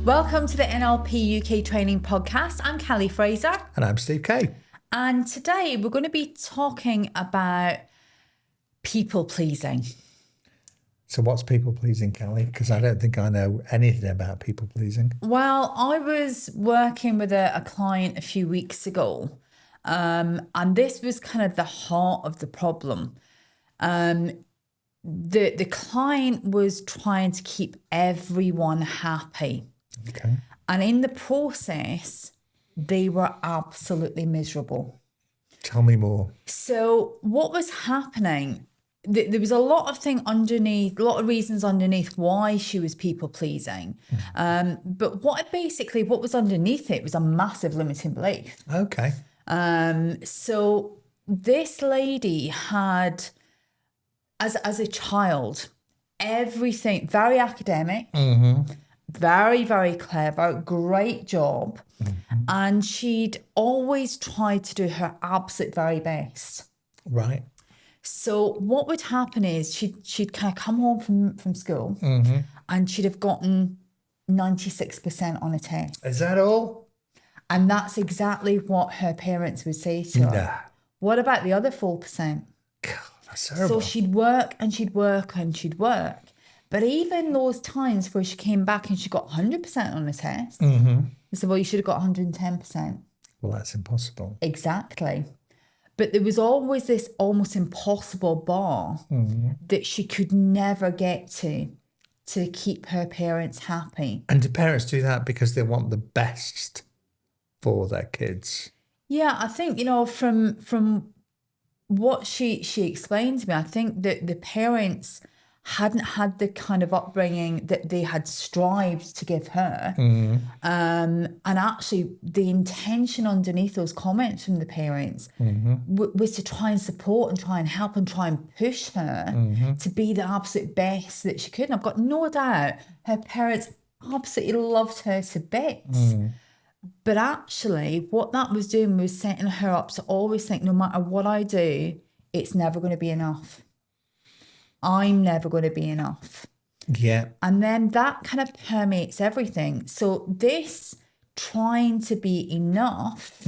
Welcome to the NLP UK Training podcast. I'm Callie Fraser. And I'm Steve Kay. And today we're going to be talking about people pleasing. So what's people pleasing, Callie? Because I don't think I know anything about people pleasing. Well, I was working with a client a few weeks ago, and this was kind of the heart of the problem. The client was trying to keep everyone happy. Okay. And in the process, they were absolutely miserable. Tell me more. So what was happening, there was a lot of reasons underneath why she was people pleasing. But what was underneath it was a massive limiting belief. Okay. So this lady had, as a child, everything, very academic, very, very clever, great job. And she'd always tried to do her absolute very best. Right. So what would happen is she'd kind of come home from school and she'd have gotten 96% on a test. Is that all? And that's exactly what her parents would say to her. Nah. What about the other 4%? God, that's terrible. So she'd work and she'd work and she'd work. But even those times where she came back and she got 100% on the test, they said, well, you should have got 110%. Well, that's impossible. Exactly. But there was always this almost impossible bar that she could never get to keep her parents happy. And do parents do that because they want the best for their kids? Yeah, I think, from what she explained to me, I think that the parents hadn't had the kind of upbringing that they had strived to give her. And actually the intention underneath those comments from the parents was to try and support and try and help and try and push her to be the absolute best that she could. And I've got no doubt her parents absolutely loved her to bits. But actually what that was doing was setting her up to always think, no matter what I do, it's never going to be enough. I'm never going to be enough. Yeah. And then that kind of permeates everything. So this trying to be enough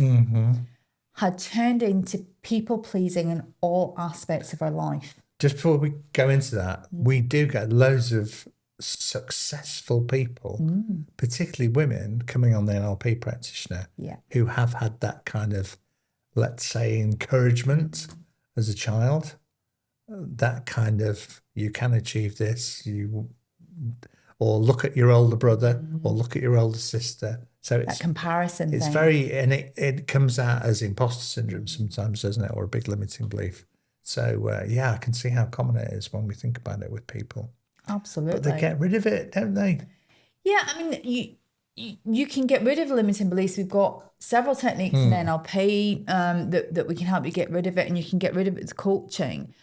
had turned into people pleasing in all aspects of her life. Just before we go into that, we do get loads of successful people, particularly women, coming on the NLP practitioner who have had that kind of, let's say, encouragement as a child. That kind of, you can achieve this, or look at your older brother, or look at your older sister. So it's that comparison. It's thing. very, and it comes out as imposter syndrome sometimes, doesn't it, or a big limiting belief. So I can see how common it is when we think about it with people. Absolutely. But they get rid of it, don't they? Yeah, I mean, you can get rid of limiting beliefs. We've got several techniques in NLP that we can help you get rid of it, and you can get rid of it with coaching.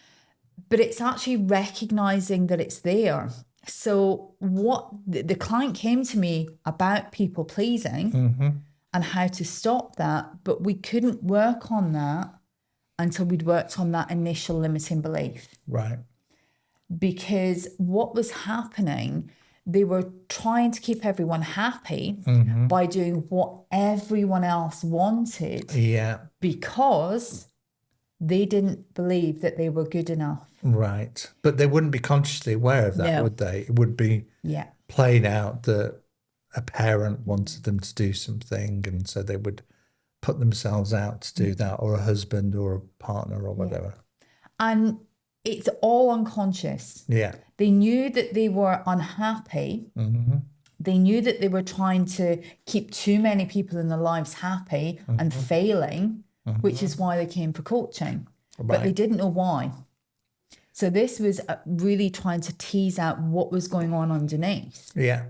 But it's actually recognizing that it's there. So what the client came to me about people pleasing and how to stop that, but we couldn't work on that until we'd worked on that initial limiting belief. Right. Because what was happening, they were trying to keep everyone happy by doing what everyone else wanted. Yeah. Because they didn't believe that they were good enough. Right. But they wouldn't be consciously aware of that, would they? It would be played out that a parent wanted them to do something, and so they would put themselves out to do that, or a husband or a partner or whatever. And it's all unconscious. Yeah. They knew that they were unhappy. They knew that they were trying to keep too many people in their lives happy and failing, which is why they came for coaching. Right. But they didn't know why. So this was really trying to tease out what was going on underneath. Yeah.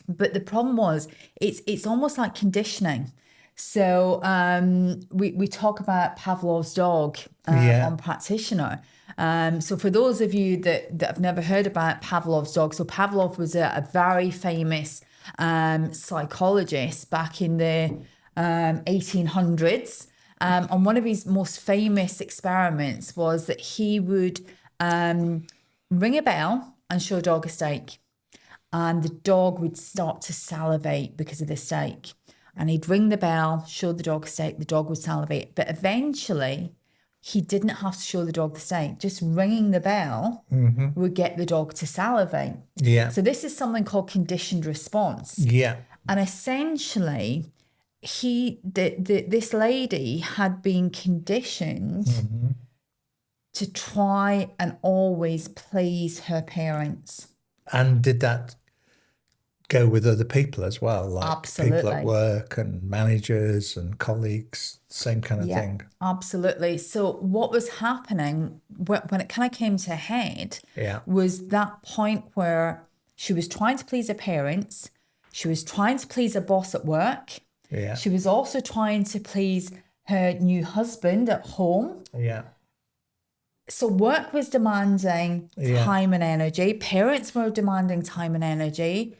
But the problem was, it's almost like conditioning. So we talk about Pavlov's dog on Practitioner. So for those of you that have never heard about Pavlov's dog, so Pavlov was a very famous psychologist back in the 1800s. And one of his most famous experiments was that he would ring a bell and show a dog a steak. and the dog would start to salivate because of the steak. And he'd ring the bell, show the dog a steak, the dog would salivate. But eventually, he didn't have to show the dog the steak. Just ringing the bell would get the dog to salivate. Yeah. So this is something called conditioned response. Yeah. And essentially, this lady had been conditioned to try and always please her parents. And did that go with other people as well? Like Absolutely. people at work and managers and colleagues, same kind of thing? Absolutely. So what was happening when it kind of came to a head was that point where she was trying to please her parents. She was trying to please her boss at work. Yeah. She was also trying to please her new husband at home. Yeah. So work was demanding time and energy. Parents were demanding time and energy.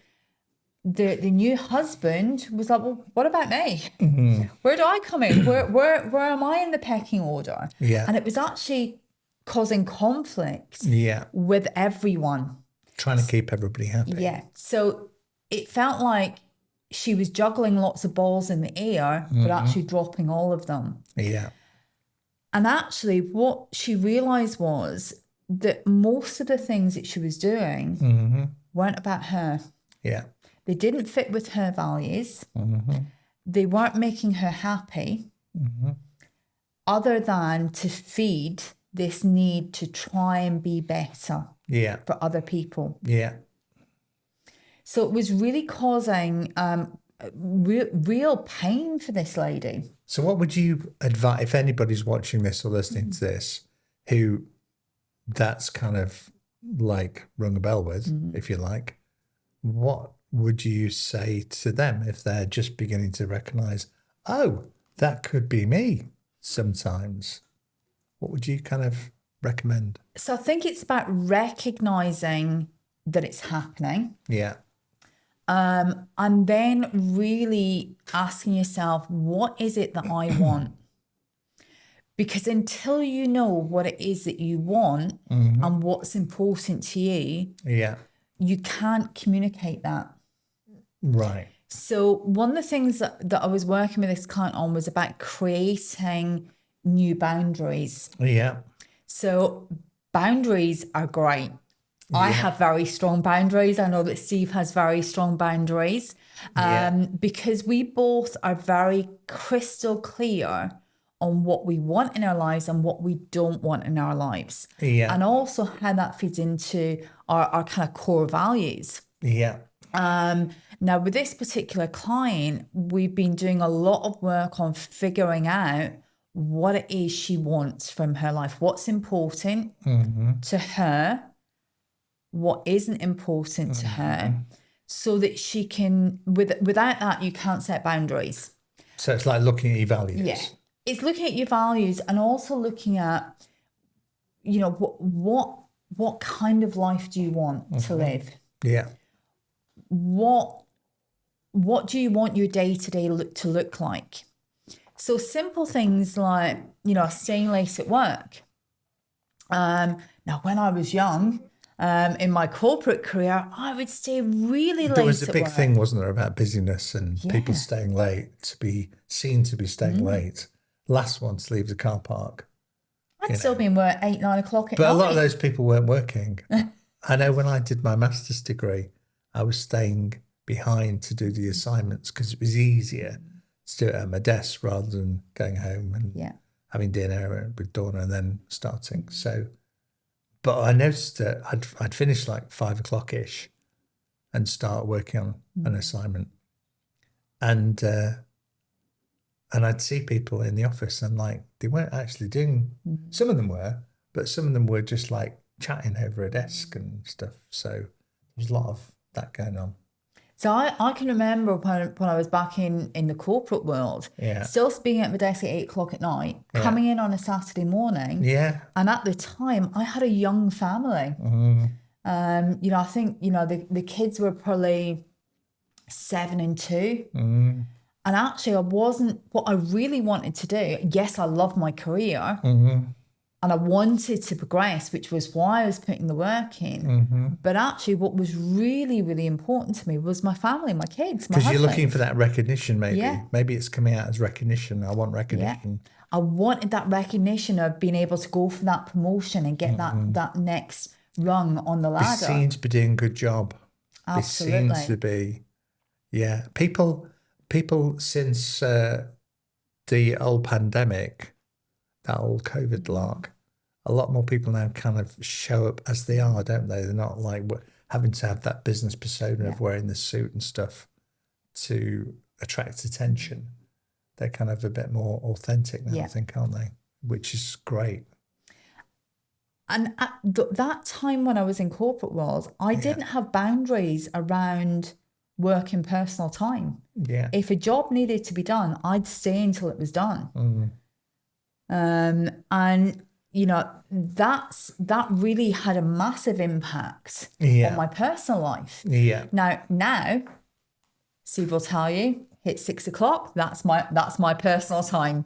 The new husband was like, well, what about me? Where do I come in? Where am I in the pecking order? Yeah. And it was actually causing conflict with everyone. Trying to keep everybody happy. Yeah. So it felt like she was juggling lots of balls in the air, but actually dropping all of them. Yeah. And actually what she realised was that most of the things that she was doing weren't about her. Yeah. They didn't fit with her values. They weren't making her happy, other than to feed this need to try and be better for other people. Yeah. So it was really causing real pain for this lady. So what would you advise, if anybody's watching this or listening to this, who that's kind of like rung a bell with, if you like, what would you say to them if they're just beginning to recognize, oh, that could be me sometimes? What would you kind of recommend? So I think it's about recognizing that it's happening. Yeah. And then really asking yourself, what is it that I want? Because until you know what it is that you want and what's important to you, you can't communicate that. Right. So one of the things that I was working with this client on was about creating new boundaries. Yeah. So boundaries are great. I have very strong boundaries. I know that Steve has very strong boundaries because we both are very crystal clear on what we want in our lives and what we don't want in our lives. Yeah. And also how that feeds into our kind of core values. Yeah. Now, with this particular client, we've been doing a lot of work on figuring out what it is she wants from her life, what's important to her, what isn't important to her, so that she can, without that, you can't set boundaries. So it's like looking at your values. Yeah. It's looking at your values and also looking at, you know, what kind of life do you want to live? Yeah. What do you want your day-to-day to look like? So simple things like, you know, staying late at work. Now, when I was young, in my corporate career, I would stay really late at work. There was a big thing, wasn't there, about busyness and people staying late, to be seen to be staying late. Last one to leave the car park. I'd still been work 8, 9 o'clock at night. But a lot of those people weren't working. I know when I did my master's degree, I was staying behind to do the assignments because it was easier to do it at my desk rather than going home and having dinner with Donna and then starting. So, but I noticed that I'd finish like 5 o'clock-ish and start working on an assignment. And I'd see people in the office and like, they weren't actually doing, some of them were, but some of them were just like chatting over a desk and stuff. So there was a lot of that going on. So I can remember when I was back in the corporate world, still being at my desk at 8 o'clock at night, coming in on a Saturday morning. Yeah. And at the time, I had a young family. You know, I think, you know, the kids were probably 7 and 2. And actually, I wasn't, what I really wanted to do, yes, I love my career. and I wanted to progress, which was why I was putting the work in. But actually what was really, really important to me was my family, my kids, my husband. Because you're looking for that recognition, maybe. Yeah. Maybe it's coming out as recognition. I want recognition. Yeah. I wanted that recognition of being able to go for that promotion and get that next rung on the ladder. Be seen to be doing a good job. Absolutely. Be seen to be, yeah. People since the old pandemic, that old COVID lark, a lot more people now kind of show up as they are, don't they? They're not like having to have that business persona of wearing the suit and stuff to attract attention. They're kind of a bit more authentic now, I think, aren't they? Which is great. And at that time when I was in corporate world, I didn't have boundaries around work and personal time. Yeah. If a job needed to be done, I'd stay until it was done. And you know, that really had a massive impact on my personal life. Yeah. Now, Steve will tell you, hit 6 o'clock. That's my personal time.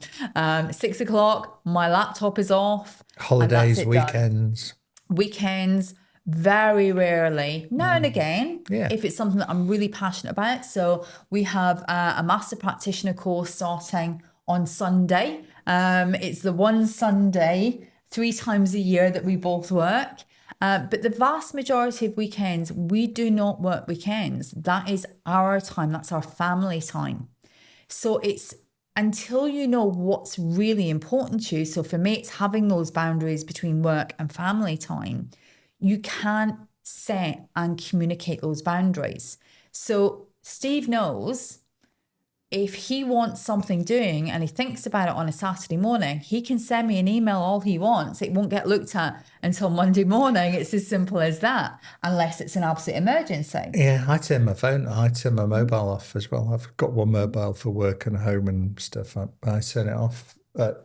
6 o'clock, my laptop is off. Holidays, weekends. Weekends, very rarely. Now and again, if it's something that I'm really passionate about. So we have a Master Practitioner course starting on Sunday. It's the one Sunday 3 times a year that we both work. But the vast majority of weekends, we do not work weekends. That is our time. That's our family time. So it's until you know what's really important to you. So for me, it's having those boundaries between work and family time. You can't set and communicate those boundaries. So Steve knows if he wants something doing and he thinks about it on a Saturday morning, he can send me an email all he wants. It won't get looked at until Monday morning. It's as simple as that, unless it's an absolute emergency. Yeah, I turn my mobile off as well. I've got one mobile for work and home and stuff. I turn it off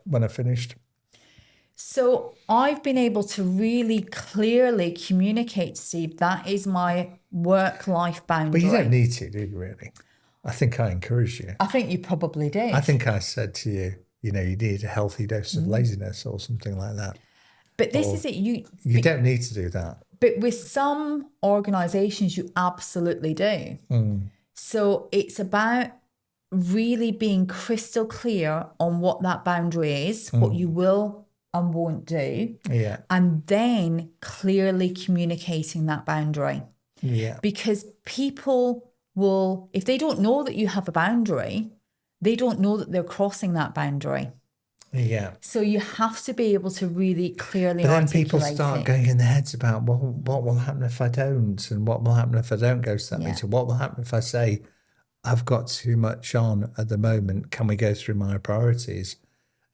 when I finished. So I've been able to really clearly communicate to Steve, that is my work-life boundary. But you don't need to, do you, really? I think I encouraged you. I think you probably did. I think I said to you, you need a healthy dose of laziness or something like that. But this is it. You don't need to do that. But with some organisations, you absolutely do. So it's about really being crystal clear on what that boundary is, what you will and won't do. Yeah. And then clearly communicating that boundary. Yeah. Because people will, if they don't know that you have a boundary, they don't know that they're crossing that boundary. Yeah. So you have to be able to really clearly But then articulate people start going in their heads about, well, what will happen if I don't? And what will happen if I don't go to that meeting? What will happen if I say, I've got too much on at the moment, can we go through my priorities?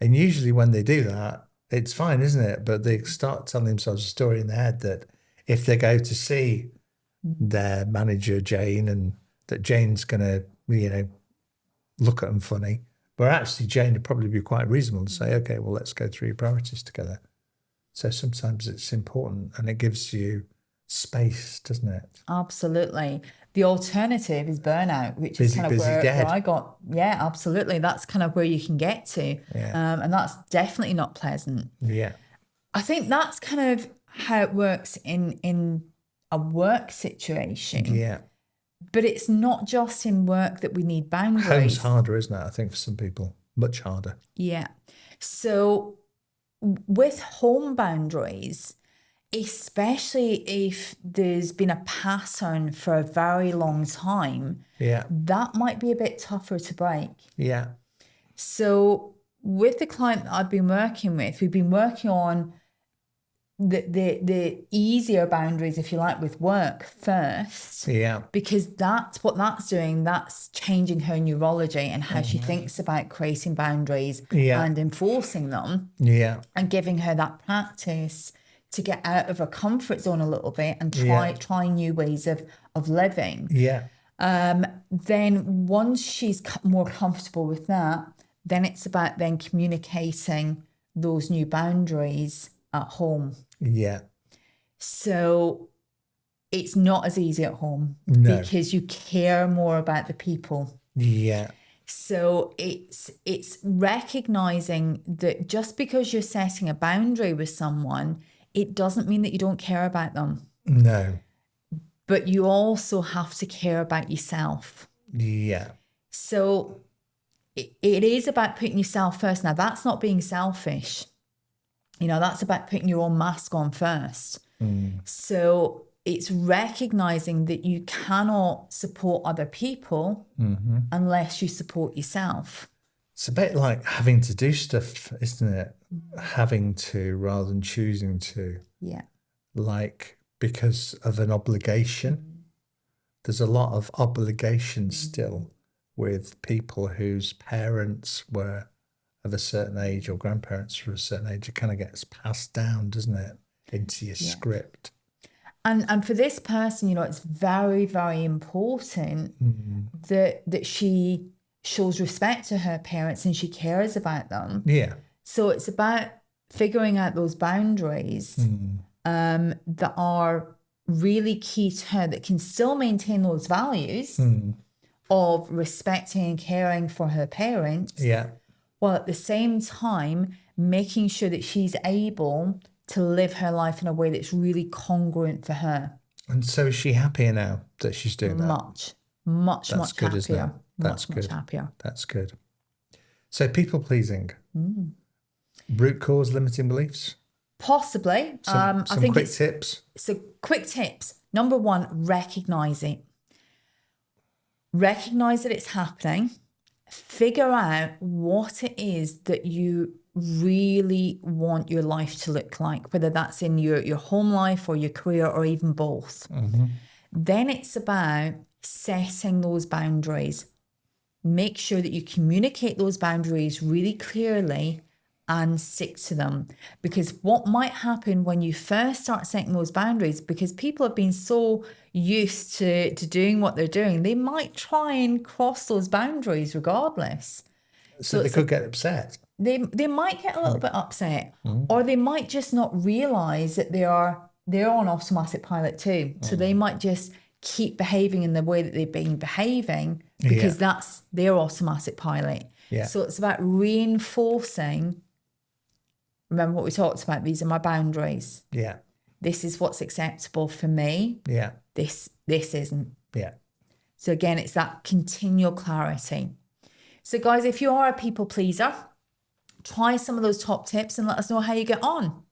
And usually when they do that, it's fine, isn't it? But they start telling themselves a story in their head that if they go to see their manager, Jane, and that Jane's going to, look at them funny. But actually, Jane would probably be quite reasonable to say, okay, well, let's go through your priorities together. So sometimes it's important and it gives you space, doesn't it? Absolutely. The alternative is burnout, which is kind of where I got. Yeah, absolutely. That's kind of where you can get to. Yeah. And that's definitely not pleasant. Yeah. I think that's kind of how it works in a work situation. Yeah. But it's not just in work that we need boundaries. Home's harder, isn't it? I think for some people, much harder. Yeah. So with home boundaries, especially if there's been a pattern for a very long time, that might be a bit tougher to break. Yeah. So with the client that I've been working with, we've been working on the easier boundaries, if you like, with work first. Yeah. Because that's what that's doing. That's changing her neurology and how she thinks about creating boundaries and enforcing them. Yeah. And giving her that practice to get out of her comfort zone a little bit and try new ways of living. Yeah. Then once she's more comfortable with that, then it's about then communicating those new boundaries at home. Yeah. So it's not as easy at home because you care more about the people. Yeah. So it's recognizing that just because you're setting a boundary with someone, it doesn't mean that you don't care about them. No. But you also have to care about yourself. Yeah. So it is about putting yourself first. Now, that's not being selfish. That's about putting your own mask on first. So it's recognizing that you cannot support other people unless you support yourself. It's a bit like having to do stuff, isn't it? Having to rather than choosing to. Yeah. Like because of an obligation. There's a lot of obligation still with people whose parents were of a certain age or grandparents were a certain age. It kind of gets passed down, doesn't it, into your script. And for this person, it's very, very important that she shows respect to her parents and she cares about them. Yeah. So it's about figuring out those boundaries that are really key to her, that can still maintain those values of respecting and caring for her parents. Yeah. While at the same time, making sure that she's able to live her life in a way that's really congruent for her. And so is she happier now that she's doing that? Much That's good, happier. isn't it? That's much happier. That's good. So people pleasing. Root cause limiting beliefs. Possibly. Some I think quick tips. So quick tips. Number one, recognize it. Recognize that it's happening. Figure out what it is that you really want your life to look like, whether that's in your home life or your career or even both. Then it's about setting those boundaries. Make sure that you communicate those boundaries really clearly and stick to them. Because what might happen when you first start setting those boundaries, because people have been so used to doing what they're doing, they might try and cross those boundaries regardless. So they could get upset. They might get a little bit upset, or they might just not realize that they're on automatic pilot too. So they might just keep behaving in the way that they've been behaving because that's their automatic pilot. Yeah. So it's about reinforcing. Remember what we talked about? These are my boundaries. Yeah. This is what's acceptable for me. Yeah. This isn't. Yeah. So again, it's that continual clarity. So guys, if you are a people pleaser, try some of those top tips and let us know how you get on.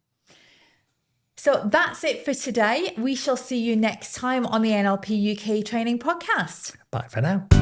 So that's it for today. We shall see you next time on the NLP UK Training podcast. Bye for now.